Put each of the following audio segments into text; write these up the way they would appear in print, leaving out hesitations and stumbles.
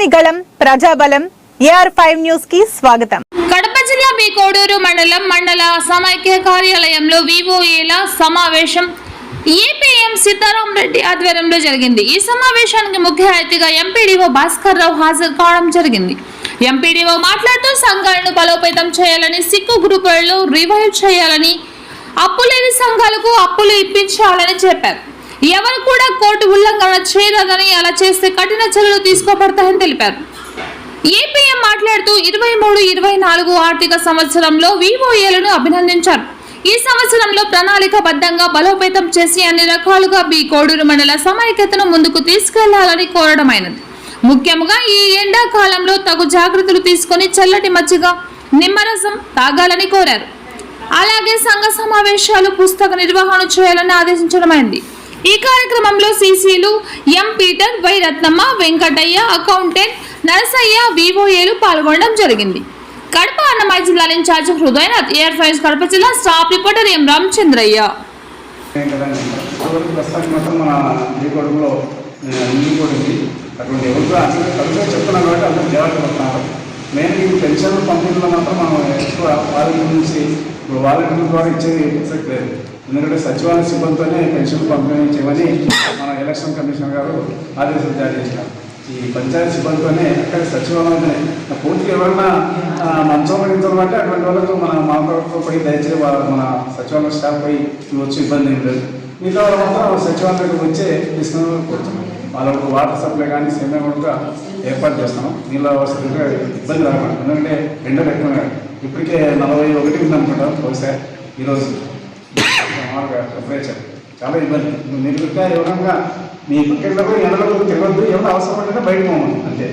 ప్రజని గళం ప్రజాబలం AR5 news కి స్వాగతం. కడప జిల్లా బి కోడూరు మండల సమైక్య కార్యాలయంలో వివోఏల సమావేశం ఏపీఎం సీతారాం రెడ్డి ఆధ్వర్యంలో జరిగింది. ఈ సమావేశానికి ముఖ్య అతిథిగా ఎంపీడీఓ భాస్కర్ రావు హాజరు కావడం జరిగింది. ఎంపీడీఓ మాట్లాడుతూ సంఘాలను బలోపేతం చేయాలని, సిక్కు గ్రూపులను రివైవ్ చేయాలని, అప్పులేని సంఘాలకు అప్పులు ఇప్పించాలని చెప్పారు. ఎవరు కూడా కోర్టు ఉల్లంఘన చేయరాదని, అలా చేస్తే కఠిన చర్యలు తీసుకోబడతాయని తెలిపారు. ఏపీఎం మాట్లాడుతూ 23-24 ఆర్థిక సంవత్సరంలో వివోఏలను అభినందించారు. ఈ సంవత్సరంలో ప్రణాళికాబద్ధంగా బలోపేతం చేసి అన్ని రకాలుగా బి కోడూరు మండల సమైక్యతను ముందుకు తీసుకెళ్లాలని కోరడమైనది. ముఖ్యంగా ఈ ఎండాకాలంలో తగు జాగ్రత్తలు తీసుకుని చల్లటి మజ్జిగ, నిమ్మరసం తాగాలని కోరారు. అలాగే సంఘ సమావేశాలు, పుస్తక నిర్వహణ చేయాలని ఆదేశించడమైంది. ఈ కార్యక్రమంలో సిసిలు M Peter, Y Ratnamma, Venkataiah, accountant Narasaiah, వివోఏలు పాల్గొనడం జరిగింది. కడప అన్నమయ్య జిల్లా ఇన్ఛార్జ్ హృదయనాథ్, AR5 కడప జిల్లా స్టాఫ్ రిపోర్టర్ ఎం రామచంద్రయ్య. మెయిన్ ఈ పెన్షన్ పంపిణీలో మాత్రం మనం ఎక్కువ వాలంటీర్ నుంచి వాలంటీర్ ద్వారా ఇచ్చేది లేదు. ఎందుకంటే సచివాలయ సిబ్బందితోనే పెన్షన్ పంపిణీ చేయమని మన ఎలక్షన్ కమిషనర్ గారు ఆదేశాలు జారీ చేసినారు. ఈ పంచాయతీ సిబ్బందితోనే అక్కడ సచివాలయం పూర్తిగా ఎవరైనా మంచం పడించడం అటువంటి వాళ్ళకు మన ప్రభుత్వం పోయి దయచేసి మన సచివాలయం స్టాఫ్ పోయి వచ్చి ఇబ్బంది ఏం లేదు. మిగతా వాళ్ళు మాత్రం సచివాలయానికి వచ్చే తీసుకుని కూర్చున్నాం. వాళ్ళకు వాటర్ సప్లై కానీ సేమ్యా కూడా ఏర్పాటు చేస్తాం. నీళ్ళ వసతిగా ఇబ్బంది రాకుండా, ఎందుకంటే ఎండలు ఎక్కువ ఇప్పటికే 41 ఉందనుకుంటాం బహుశా ఈరోజు టెంపరేచర్ చాలా ఇబ్బంది. మీరు ఎవరైనా మీ పక్కన ఎండలకు తిరగద్దు, ఏమైనా అవసరం పడినా బయట పోవాలి అంతే.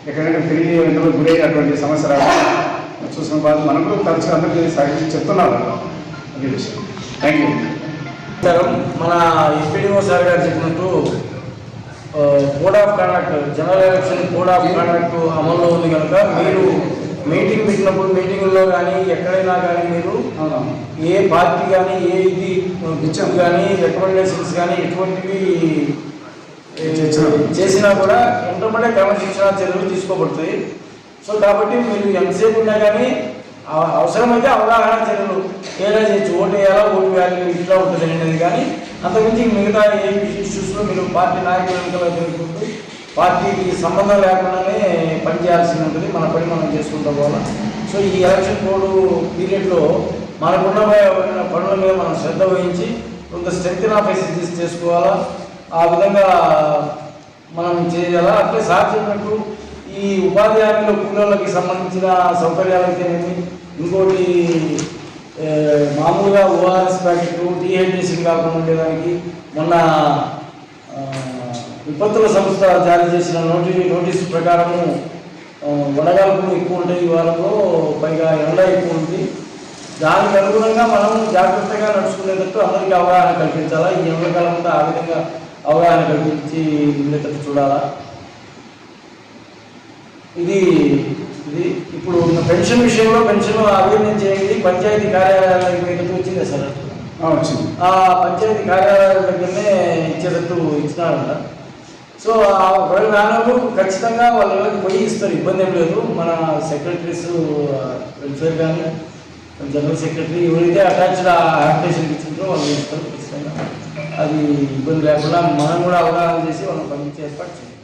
ఎక్కడైనా తిరిగి ఎండలో గురయ్యేటువంటి సమస్య రాకుండా చూసిన బాధ మనకు తరచుగా అందరికీ సాగి చెప్తున్నారు. అదే విషయం. Thank you. మన ఎంపీడీఓ సార్ గారు చెప్పినట్టు code of conduct, general election code of conduct అమల్లో ఉంది కనుక మీరు మీటింగ్ పెట్టినప్పుడు మీటింగ్లో కానీ ఎక్కడైనా కానీ మీరు ఏ పార్టీ కానీ ఏ ఇది బిచ్చం కానీ రికమెండేషన్స్ కానీ ఎటువంటివి చేసినా కూడా ఎంతమంటే క్రమశిక్షణ చర్యలు తీసుకోబడుతుంది. సో కాబట్టి మీరు ఎంతసేపు ఉన్నా కానీ అవసరమైతే అవగాహన చర్యలు ఏలా చేయొచ్చు, ఓటు వేయాలా, ఓటు వేయాలి, ఇట్లా ఉంటుంది అనేది. కానీ అంతకుమించి మిగతా ఏ ఇష్యూస్లో మీరు పార్టీ నాయకుల వెనుకలో తిరుగుకుంటూ పార్టీకి సంబంధం లేకుండానే పనిచేయాల్సి ఉంటుంది. మన పని మనం చేసుకుంటూ పోవాలి. సో ఈ ఎలక్షన్ కోడ్ పీరియడ్లో మనకున్న పనుల మీద మనం శ్రద్ధ వహించి కొంత స్ట్రెంగ్త్ ఆఫ్ ఫెసిలిటీస్ చేసుకోవాలా. ఆ విధంగా మనం చేయాలా. అట్లే సాధ్యమైనట్టు ఈ ఉపాధి హామీలో కూలీలకు సంబంధించిన సౌకర్యాలు అయితేనేమి, ఇంకోటి మామూలుగా ORS ప్యాకెట్, డీహైడ్రేషన్ కాకుండా ఉండేదానికి మొన్న విపత్తుల సంస్థ జారీ చేసిన నోటీసు ప్రకారము వడగాల్పులు ఎక్కువ ఉంటాయి ఈ వారంలో, పైగా ఎండ ఎక్కువ ఉంది. దానికి అనుగుణంగా మనం జాగ్రత్తగా నడుచుకునేటట్టు అందరికీ అవగాహన కల్పించాలా. ఈ ఎండాకాలం అంతా ఆ విధంగా అవగాహన కల్పించి ఉండేటట్టు చూడాలా. ఇది ఇప్పుడు పెన్షన్ విషయంలో పెన్షన్ అవేర్నెస్ చేయండి. పంచాయతీ కార్యాలయాలకు మీదకి వచ్చిందే సార్, వచ్చింది. ఆ పంచాయతీ కార్యాలయాల దగ్గరనే ఇచ్చేటట్టు ఇచ్చినారంట. సో ఒకవేళ నాన్నలు ఖచ్చితంగా వాళ్ళకి పోయి ఇస్తారు, ఇబ్బంది ఏం లేదు. మన సెక్రటరీస్ వెల్ఫేర్ కానీ జనరల్ సెక్రటరీ ఎవరైతే అటాచ్డ్ అప్లికేషన్ ఇచ్చిందో వాళ్ళు ఇస్తారు ఖచ్చితంగా. అది ఇబ్బంది లేకుండా మనం కూడా అవగాహన చేసి వాళ్ళని పంపించే ఏర్పాటు చేయాలి.